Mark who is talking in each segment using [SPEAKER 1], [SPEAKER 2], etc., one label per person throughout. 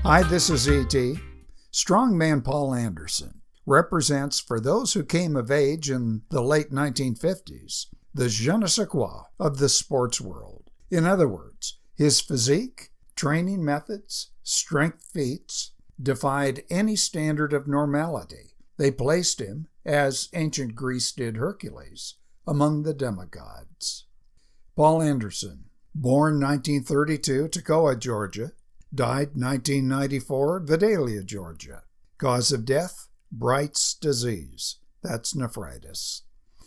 [SPEAKER 1] Hi, this is E.T. Strongman Paul Anderson represents, for those who came of age in the late 1950s, the je ne sais quoi of the sports world. In other words, his physique, training methods, strength feats defied any standard of normality. They placed him, as ancient Greece did Hercules, among the demigods. Paul Anderson, born 1932, Toccoa, Georgia, died 1994, Vidalia, Georgia. Cause of death, Bright's disease. That's nephritis.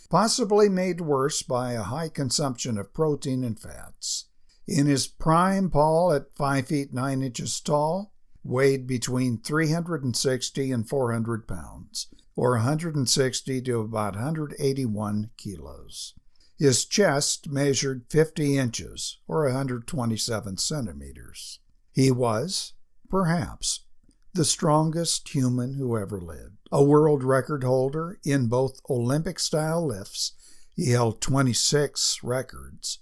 [SPEAKER 1] Possibly made worse by a high consumption of protein and fats. In his prime, Paul, at 5 feet 9 inches tall, weighed between 360 and 400 pounds, or 160 to about 181 kilos. His chest measured 50 inches, or 127 centimeters. He was, perhaps, the strongest human who ever lived. A world record holder in both Olympic-style lifts, he held 26 records,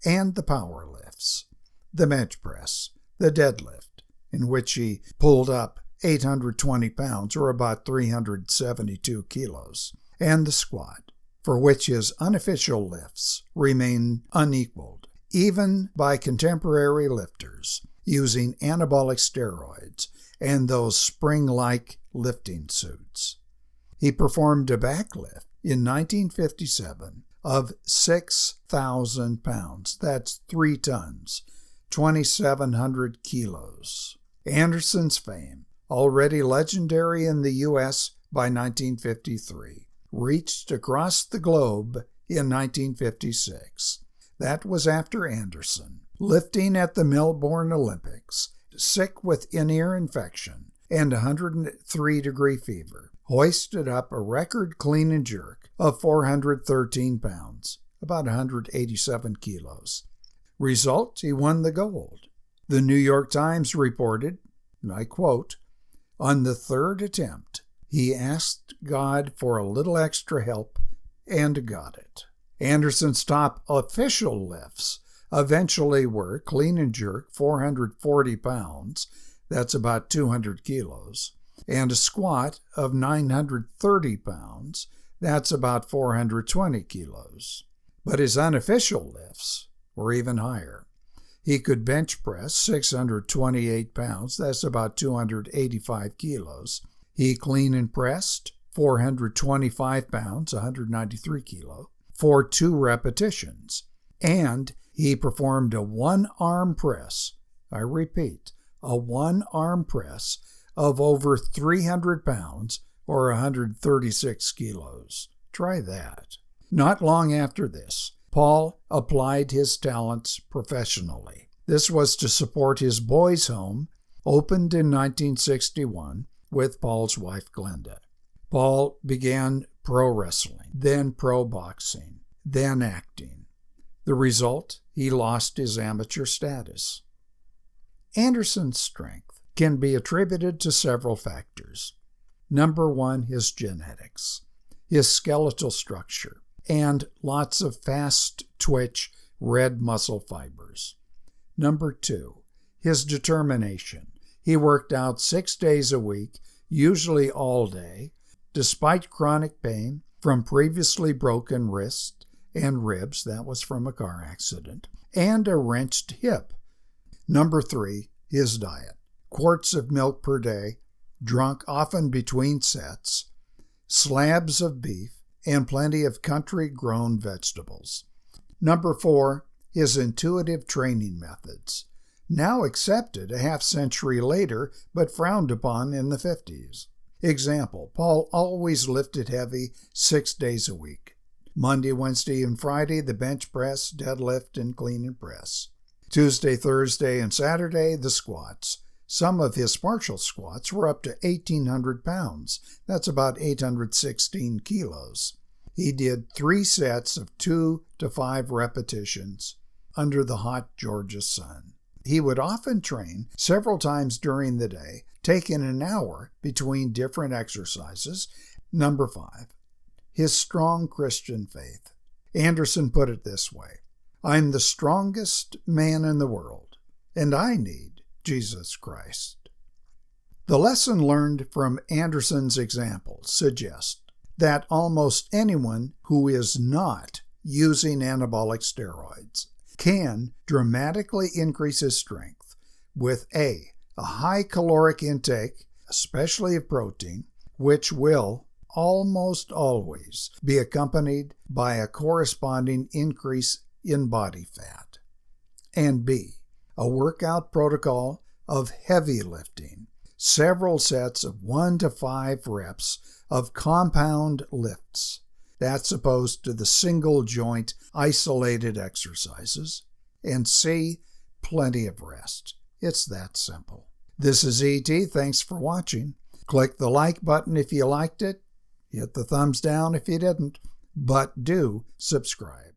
[SPEAKER 1] and the power lifts, the bench press, the deadlift, in which he pulled up 820 pounds, or about 372 kilos, and the squat, for which his unofficial lifts remain unequaled, even by contemporary lifters, using anabolic steroids and those spring-like lifting suits. He performed a backlift in 1957 of 6,000 pounds. That's 3 tons, 2,700 kilos. Anderson's fame, already legendary in the U.S. by 1953, reached across the globe in 1956. That was after Anderson, lifting at the Melbourne Olympics, sick with in-ear infection and 103-degree fever, hoisted up a record clean and jerk of 413 pounds, about 187 kilos. Result, he won the gold. The New York Times reported, and I quote, "On the third attempt, he asked God for a little extra help and got it." Anderson's top official lifts eventually were clean and jerk 440 pounds, that's about 200 kilos, and a squat of 930 pounds, that's about 420 kilos. But his unofficial lifts were even higher. He could bench press 628 pounds, that's about 285 kilos. He clean and pressed 425 pounds, 193 kilos, for 2 repetitions. And he performed a one-arm press, I repeat, a one-arm press of over 300 pounds, or 136 kilos. Try that. Not long after this, Paul applied his talents professionally. This was to support his boys' home, opened in 1961 with Paul's wife Glenda. Paul began pro wrestling, then pro boxing, then acting. The result, he lost his amateur status. Anderson's strength can be attributed to several factors. Number 1, his genetics, his skeletal structure, and lots of fast-twitch red muscle fibers. Number 2, his determination. He worked out 6 days a week, usually all day, despite chronic pain from previously broken wrist and ribs, that was from a car accident, and a wrenched hip. Number 3, his diet. Quarts of milk per day, drunk often between sets, slabs of beef, and plenty of country-grown vegetables. Number 4, his intuitive training methods, now accepted a half-century later but frowned upon in the 50s. Example, Paul always lifted heavy 6 days a week. Monday, Wednesday, and Friday, the bench press, deadlift, and clean and press. Tuesday, Thursday, and Saturday, the squats. Some of his partial squats were up to 1,800 pounds. That's about 816 kilos. He did 3 sets of 2 to 5 repetitions under the hot Georgia sun. He would often train several times during the day, taking an hour between different exercises. Number 5, his strong Christian faith. Anderson put it this way: "I'm the strongest man in the world, and I need Jesus Christ." The lesson learned from Anderson's example suggests that almost anyone who is not using anabolic steroids can dramatically increase his strength with a high caloric intake, especially of protein, which will almost always be accompanied by a corresponding increase in body fat, and b, a workout protocol of heavy lifting, several sets of 1 to 5 reps of compound lifts. That's opposed to the single joint isolated exercises. And C, plenty of rest. It's that simple. This is E.T. Thanks for watching. Click the like button if you liked it. Hit the thumbs down if you didn't. But do subscribe.